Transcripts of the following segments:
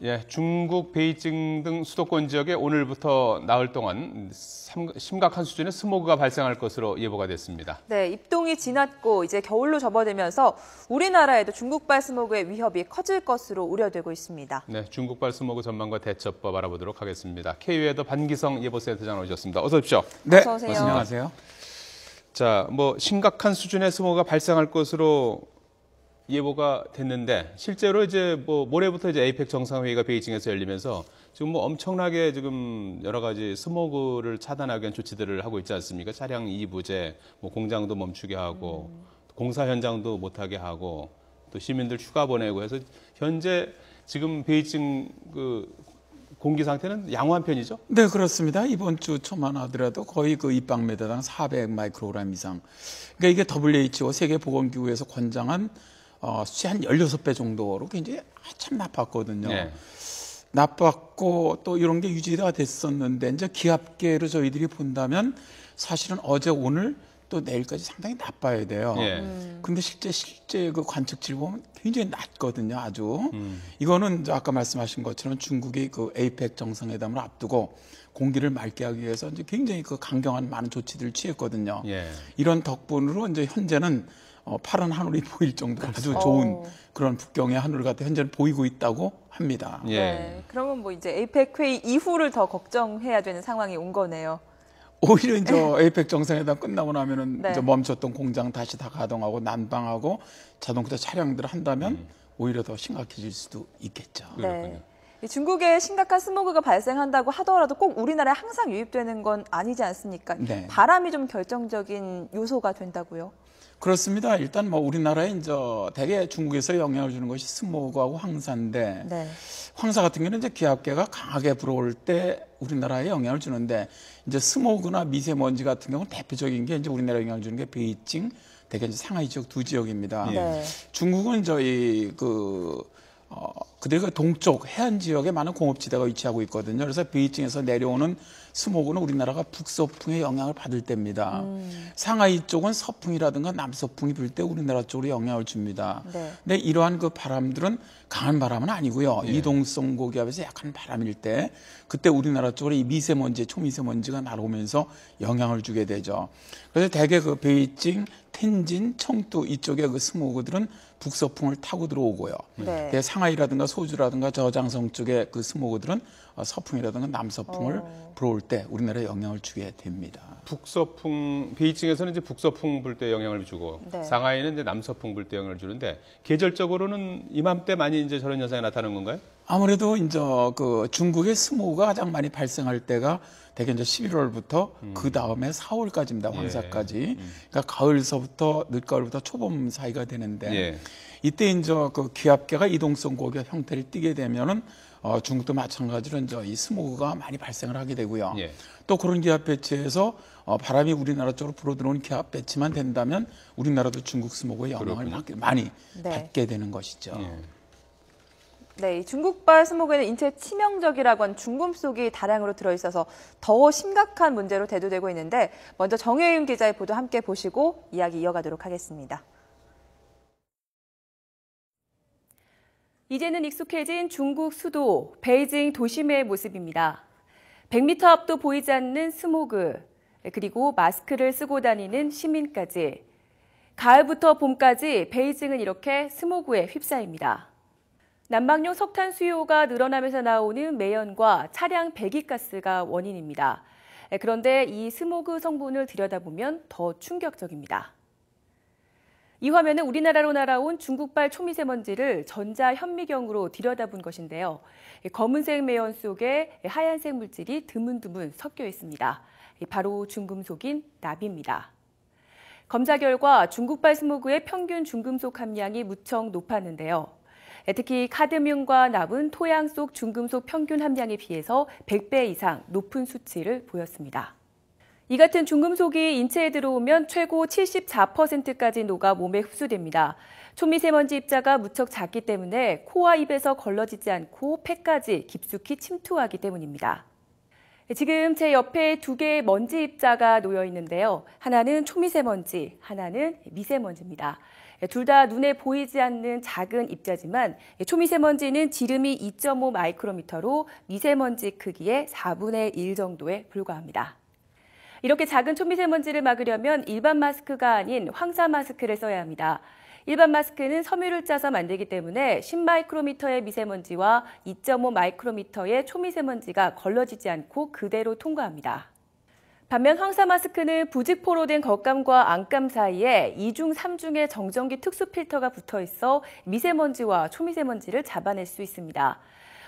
예, 중국 베이징 등 수도권 지역에 오늘부터 나흘 동안 심각한 수준의 스모그가 발생할 것으로 예보가 됐습니다. 네, 입동이 지났고 이제 겨울로 접어들면서 우리나라에도 중국발 스모그의 위협이 커질 것으로 우려되고 있습니다. 네, 중국발 스모그 전망과 대처법 알아보도록 하겠습니다. KU에도 반기성 예보센터장 나오셨습니다. 어서 오십시오. 네, 어서 오세요. 안녕하세요. 자, 심각한 수준의 스모그가 발생할 것으로 예보가 됐는데 실제로 이제 모레부터 이제 에이펙 정상회의가 베이징에서 열리면서 지금 엄청나게 지금 여러 가지 스모그를 차단하기 위한 조치들을 하고 있지 않습니까? 차량 이부제, 공장도 멈추게 하고 공사 현장도 못하게 하고 또 시민들 휴가 보내고 해서 현재 지금 베이징 공기 상태는 양호한 편이죠? 네, 그렇습니다. 이번 주 초만 하더라도 거의 입방미터당 400 마이크로그램 이상. 그러니까 이게 WHO 세계보건기구에서 권장한 수치 한 16배 정도로 굉장히 참 나빴거든요. 네. 나빴고 또 이런 게 유지가 됐었는데 이제 기압계로 저희들이 본다면 사실은 어제 오늘 또 내일까지 상당히 나빠야 돼요. 근데 실제 관측치를 보면 굉장히 낮거든요, 아주. 이거는 아까 말씀하신 것처럼 중국이 에이펙 정상회담을 앞두고 공기를 맑게 하기 위해서 이제 굉장히 강경한 많은 조치들을 취했거든요. 이런 덕분으로 이제 현재는 파란 하늘이 보일 정도로 아주 좋은 그런 북경의 하늘을 갖다 현재는 보이고 있다고 합니다. 네, 그러면 이제 에이펙 회의 이후를 더 걱정해야 되는 상황이 온 거네요. 오히려 이제 에이펙 정상회담 끝나고 나면은 네. 이제 멈췄던 공장 다시 다 가동하고 난방하고 자동차 차량들을 한다면 오히려 더 심각해질 수도 있겠죠. 네. 중국에 심각한 스모그가 발생한다고 하더라도 꼭 우리나라에 항상 유입되는 건 아니지 않습니까? 네. 바람이 좀 결정적인 요소가 된다고요? 그렇습니다. 일단 우리나라에 이제 대개 중국에서 영향을 주는 것이 스모그하고 황사인데 네. 황사 같은 경우는 이제 기압계가 강하게 불어올 때 우리나라에 영향을 주는데 이제 스모그나 미세먼지 같은 경우는 대표적인 게 이제 우리나라에 영향을 주는 게 베이징, 대개 이제 상하이 지역 두 지역입니다. 네. 중국은 저희 그들의 동쪽 해안 지역에 많은 공업지대가 위치하고 있거든요. 그래서 베이징에서 내려오는 스모그는 우리나라가 북서풍의 영향을 받을 때입니다. 상하이 쪽은 서풍이라든가 남서풍이 불 때 우리나라 쪽으로 영향을 줍니다. 네. 근데 이러한 바람들은 강한 바람은 아니고요. 이동성 고기압에서 약한 바람일 때 그때 우리나라 쪽으로 이 미세먼지, 초미세먼지가 날아오면서 영향을 주게 되죠. 그래서 대개 베이징, 텐진, 청두 이쪽의 스모그들은 북서풍을 타고 들어오고요. 네. 상하이라든가 소주라든가 저장성 쪽의 스모그들은 서풍이라든가 남서풍을 불어올 때 우리나라에 영향을 주게 됩니다. 북서풍, 베이징에서는 이제 북서풍 불 때 영향을 주고 네. 상하이는 이제 남서풍 불 때 영향을 주는데 계절적으로는 이맘때 많이 이제 저런 현상이 나타나는 건가요? 아무래도 이제 중국의 스모그가 가장 많이 발생할 때가 대개 이제 11월부터 그 다음에 4월까지입니다. 황사까지. 그러니까 가을서부터 늦가을부터 초봄 사이가 되는데 이때 이제 기압계가 이동성 고기압 형태를 띠게 되면은 중국도 마찬가지로 이제 이 스모그가 많이 발생을 하게 되고요. 또 그런 기압 배치에서 바람이 우리나라 쪽으로 불어들어오는 기압 배치만 된다면 우리나라도 중국 스모그의 영향을 많이 받게 되는 것이죠. 네, 이 중국발 스모그에는 인체에 치명적이라고 한 중금속이 다량으로 들어있어서 더 심각한 문제로 대두되고 있는데 먼저 정혜윤 기자의 보도 함께 보시고 이야기 이어가도록 하겠습니다. 이제는 익숙해진 중국 수도 베이징 도심의 모습입니다. 100m 앞도 보이지 않는 스모그, 그리고 마스크를 쓰고 다니는 시민까지. 가을부터 봄까지 베이징은 이렇게 스모그에 휩싸입니다. 난방용 석탄 수요가 늘어나면서 나오는 매연과 차량 배기가스가 원인입니다. 그런데 이 스모그 성분을 들여다보면 더 충격적입니다. 이 화면은 우리나라로 날아온 중국발 초미세먼지를 전자현미경으로 들여다본 것인데요. 검은색 매연 속에 하얀색 물질이 드문드문 섞여 있습니다. 바로 중금속인 납입니다. 검사 결과 중국발 스모그의 평균 중금속 함량이 무척 높았는데요. 특히 카드뮴과 납은 토양 속 중금속 평균 함량에 비해서 100배 이상 높은 수치를 보였습니다. 이 같은 중금속이 인체에 들어오면 최고 74%까지 녹아 몸에 흡수됩니다. 초미세먼지 입자가 무척 작기 때문에 코와 입에서 걸러지지 않고 폐까지 깊숙이 침투하기 때문입니다. 지금 제 옆에 두 개의 먼지 입자가 놓여 있는데요. 하나는 초미세먼지, 하나는 미세먼지입니다. 둘 다 눈에 보이지 않는 작은 입자지만 초미세먼지는 지름이 2.5 마이크로미터로 미세먼지 크기의 4분의 1 정도에 불과합니다. 이렇게 작은 초미세먼지를 막으려면 일반 마스크가 아닌 황사 마스크를 써야 합니다. 일반 마스크는 섬유를 짜서 만들기 때문에 10마이크로미터의 미세먼지와 2.5 마이크로미터의 초미세먼지가 걸러지지 않고 그대로 통과합니다. 반면 황사 마스크는 부직포로 된 겉감과 안감 사이에 2중, 3중의 정전기 특수 필터가 붙어 있어 미세먼지와 초미세먼지를 잡아낼 수 있습니다.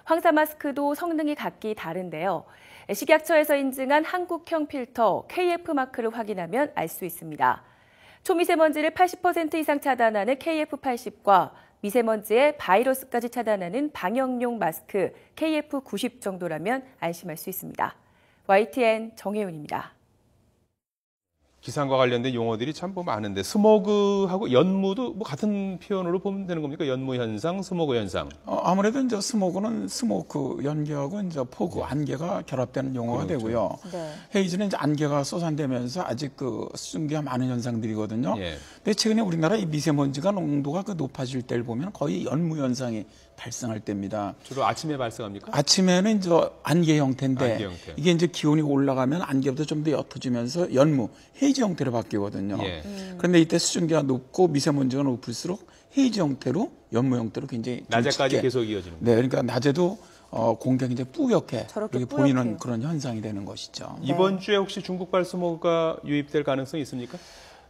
황사 마스크도 성능이 각기 다른데요. 식약처에서 인증한 한국형 필터 KF 마크를 확인하면 알 수 있습니다. 초미세먼지를 80% 이상 차단하는 KF80과 미세먼지의 바이러스까지 차단하는 방역용 마스크 KF90 정도라면 안심할 수 있습니다. YTN 정혜윤입니다. 기상과 관련된 용어들이 참 많은데 스모그하고 연무도 뭐 같은 표현으로 보면 되는 겁니까? 연무 현상, 스모그 현상. 아무래도 이제 스모그는 스모크 연기하고 이제 포그 안개가 결합되는 용어가 그렇죠. 되고요. 네. 헤이즈는 이제 안개가 쏟아내면서 아직 그 수증기가 많은 현상들이거든요. 예. 근데 최근에 우리나라 이 미세먼지가 농도가 그 높아질 때를 보면 거의 연무 현상이 발생할 때입니다. 주로 아침에 발생합니까? 아침에는 이제 안개 형태인데 안개 형태. 이게 이제 기온이 올라가면 안개보다 좀 더 옅어지면서 연무, 헤이즈 형태로 바뀌거든요. 예. 그런데 이때 수증기가 높고 미세먼지가 높을수록 헤이즈 형태로 연무 형태로 굉장히 좀 낮에까지 짙게. 계속 이어지는 거예요. 네, 그러니까 낮에도 공기가 굉장히 뿌옇게 저렇게 이렇게 보이는 뿌옇게요. 그런 현상이 되는 것이죠. 이번 주에 혹시 중국발 스모그가 유입될 가능성이 있습니까?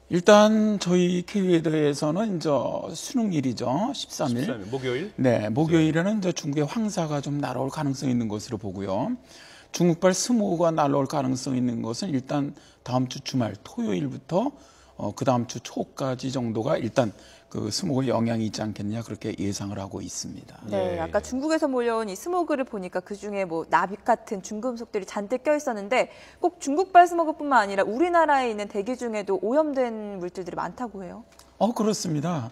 일단 저희 KU에서는 이제 수능일이죠. 13일. 13일, 목요일? 네, 목요일에는 이제 중국의 황사가 좀 날아올 가능성이 있는 것으로 보고요. 중국발 스모그가 날아올 가능성이 있는 것은 일단 다음 주 주말 토요일부터 그 다음 주 초까지 정도가 일단 그 스모그에 영향이 있지 않겠느냐 그렇게 예상을 하고 있습니다. 네, 예. 아까 중국에서 몰려온 이 스모그를 보니까 그중에 뭐 나빗 같은 중금속들이 잔뜩 껴 있었는데 꼭 중국발 스모그뿐만 아니라 우리나라에 있는 대기 중에도 오염된 물질들이 많다고 해요. 그렇습니다.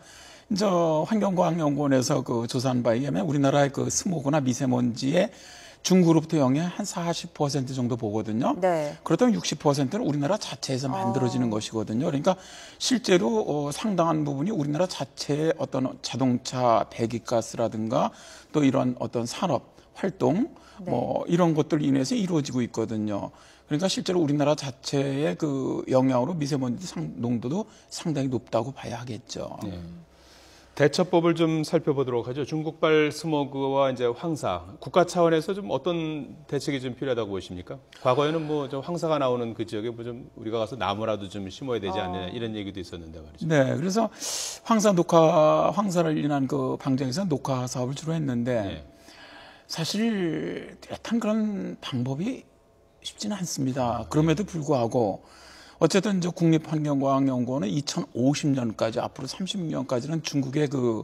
이제 환경과학연구원에서 그 조사한 바에 의하면 우리나라의 그 스모그나 미세먼지의 중국으로부터 영향 한 40% 정도 보거든요. 네. 그렇다면 60%는 우리나라 자체에서 만들어지는 것이거든요. 그러니까 실제로 상당한 부분이 우리나라 자체의 어떤 자동차 배기가스라든가 또 이런 어떤 산업 활동 뭐 이런 것들 인해서 이루어지고 있거든요. 그러니까 실제로 우리나라 자체의 그 영향으로 미세먼지 농도도 상당히 높다고 봐야 하겠죠. 예. 대처법을 좀 살펴보도록 하죠. 중국발 스모그와 이제 황사, 국가 차원에서 좀 어떤 대책이 좀 필요하다고 보십니까? 과거에는 뭐 좀 황사가 나오는 그 지역에 뭐 좀 우리가 가서 나무라도 좀 심어야 되지 않느냐 이런 얘기도 있었는데 말이죠. 네, 그래서 황사를 인한 그 방정에서 녹화 사업을 주로 했는데 예. 사실 뚜렷한 그런 방법이 쉽지는 않습니다. 그럼에도 불구하고 어쨌든 이제 국립환경과학연구원은 2050년까지 앞으로 30년까지는 중국의 그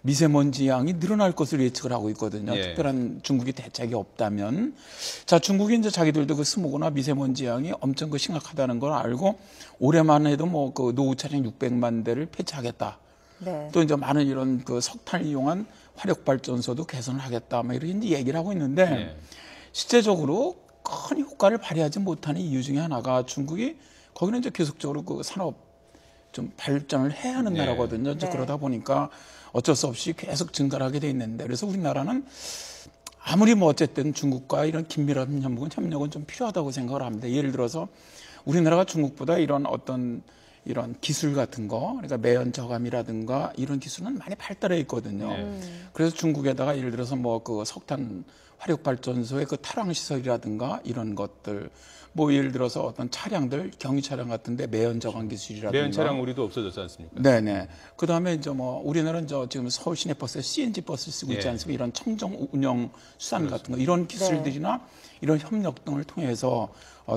미세먼지 양이 늘어날 것으로 예측을 하고 있거든요. 예. 특별한 중국이 대책이 없다면. 자, 중국이 이제 자기들도 그 스모그나 미세먼지 양이 엄청 그 심각하다는 걸 알고 올해만 해도 뭐 그 노후 차량 600만 대를 폐차하겠다. 네. 또 이제 많은 이런 그 석탄을 이용한 화력 발전소도 개선을 하겠다. 뭐 이런 얘기를 하고 있는데 예. 실제적으로 큰 효과를 발휘하지 못하는 이유 중에 하나가 중국이 거기는 이제 계속적으로 그 산업 좀 발전을 해야 하는 네. 나라거든요. 이제 네. 그러다 보니까 어쩔 수 없이 계속 증가를 하게 돼 있는데 그래서 우리나라는 아무리 뭐 어쨌든 중국과 이런 긴밀한 협력은 좀 필요하다고 생각을 합니다. 예를 들어서 우리나라가 중국보다 이런 어떤 이런 기술 같은 거, 그러니까 매연 저감이라든가 이런 기술은 많이 발달해 있거든요. 네. 그래서 중국에다가 예를 들어서 뭐 그 석탄 화력 발전소의 그 탈황 시설이라든가 이런 것들, 뭐 예를 들어서 어떤 차량들 경유 차량 같은데 매연 저감 기술이라든가 매연 차량 우리도 없어졌지 않습니까? 네네. 그 다음에 이제 뭐 우리나라는 지금 서울 시내 버스에 CNG 버스를 쓰고 있지 예. 않습니까? 이런 청정 운영 수단 같은 거 이런 기술들이나 이런 협력 등을 통해서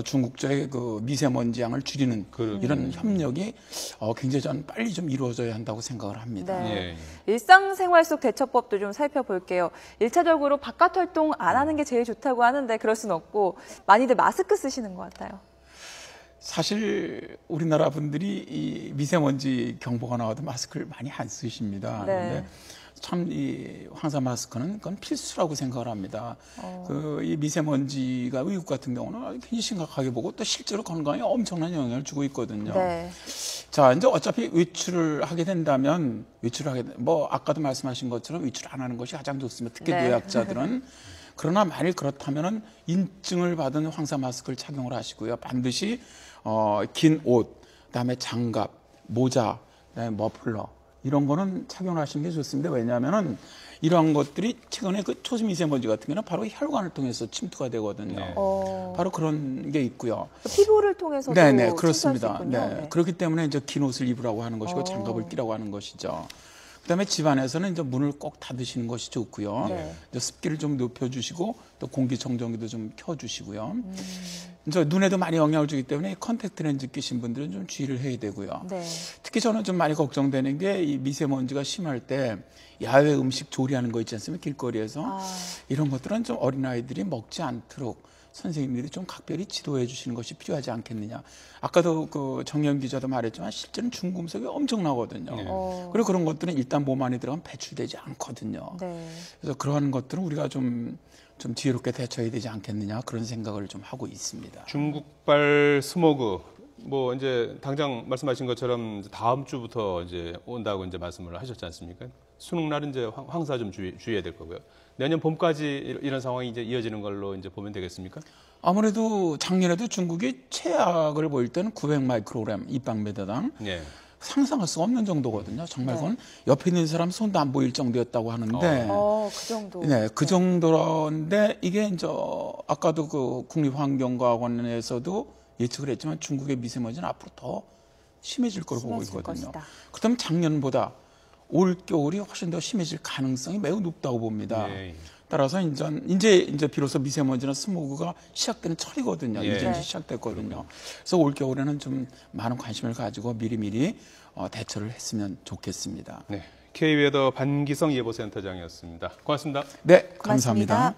중국제의 그 미세먼지 양을 줄이는 이런 협력이 굉장히 전 빨리 좀 이루어져야 한다고 생각을 합니다. 네. 예. 일상생활 속 대처법도 좀 살펴볼게요. 1차적으로 바깥 활동 안 하는 게 제일 좋다고 하는데 그럴 수는 없고 많이들 마스크 쓰시는 것 같아요. 사실 우리나라 분들이 이 미세먼지 경보가 나와도 마스크를 많이 안 쓰십니다. 네. 그런데 참 이 황사 마스크는 그건 필수라고 생각을 합니다. 그 이 미세먼지가 미국 같은 경우는 굉장히 심각하게 보고 또 실제로 건강에 엄청난 영향을 주고 있거든요. 네. 자, 이제 어차피 뭐 아까도 말씀하신 것처럼 외출 안 하는 것이 가장 좋습니다. 특히 네. 노약자들은. 그러나 만일 그렇다면은 인증을 받은 황사 마스크를 착용을 하시고요. 반드시 긴 옷, 그다음에 장갑, 모자, 그다음에 머플러 이런 거는 착용하시는 게 좋습니다. 왜냐하면은 이러한 것들이 최근에 그 초미세먼지 같은 경우는 바로 혈관을 통해서 침투가 되거든요. 네. 바로 그런 게 있고요. 피부를 통해서도 네네, 침투할 수 그렇습니다. 있군요. 네. 네. 그렇기 때문에 이제 긴 옷을 입으라고 하는 것이고 장갑을 끼라고 하는 것이죠. 그다음에 집안에서는 이제 문을 꼭 닫으시는 것이 좋고요. 네. 이제 습기를 좀 높여주시고 또 공기청정기도 좀 켜주시고요. 이제 눈에도 많이 영향을 주기 때문에 컨택트 렌즈 끼신 분들은 좀 주의를 해야 되고요. 네. 특히 저는 좀 많이 걱정되는 게 이 미세먼지가 심할 때 야외 음식 조리하는 거 있지 않습니까? 길거리에서 이런 것들은 좀 어린아이들이 먹지 않도록 선생님들이 좀 각별히 지도해 주시는 것이 필요하지 않겠느냐. 아까도 그 정연 기자도 말했지만 실제는 중금속이 엄청나거든요. 네. 그리고 그런 것들은 일단 몸 안에 들어가면 배출되지 않거든요. 네. 그래서 그러한 것들은 우리가 좀 지혜롭게 대처해야 되지 않겠느냐 그런 생각을 좀 하고 있습니다. 중국발 스모그 뭐 이제 당장 말씀하신 것처럼 다음 주부터 이제 온다고 이제 말씀을 하셨지 않습니까? 수능 날은 이제 황사 좀 주의해야 될 거고요. 내년 봄까지 이런 상황이 이제 이어지는 걸로 이제 보면 되겠습니까? 아무래도 작년에도 중국이 최악을 보일 때는 900 마이크로그램 입방메다당 네. 상상할 수 없는 정도거든요. 정말 그건 옆에 있는 사람 손도 안 보일 정도였다고 하는데 그 정도. 네, 그 정도인데 이게 이제 아까도 그 국립환경과학원에서도 예측을 했지만 중국의 미세먼지는 앞으로 더 심해질 거로 보고 심해질 있거든요. 것이다. 그렇다면 작년보다 올 겨울이 훨씬 더 심해질 가능성이 매우 높다고 봅니다. 예. 따라서 이제 비로소 미세먼지나 스모그가 시작되는 철이거든요. 예. 이제 네. 시작됐거든요. 그래서 올 겨울에는 좀 많은 관심을 가지고 미리미리 대처를 했으면 좋겠습니다. 네. K웨더 반기성 예보센터장이었습니다. 고맙습니다. 네, 고맙습니다. 감사합니다.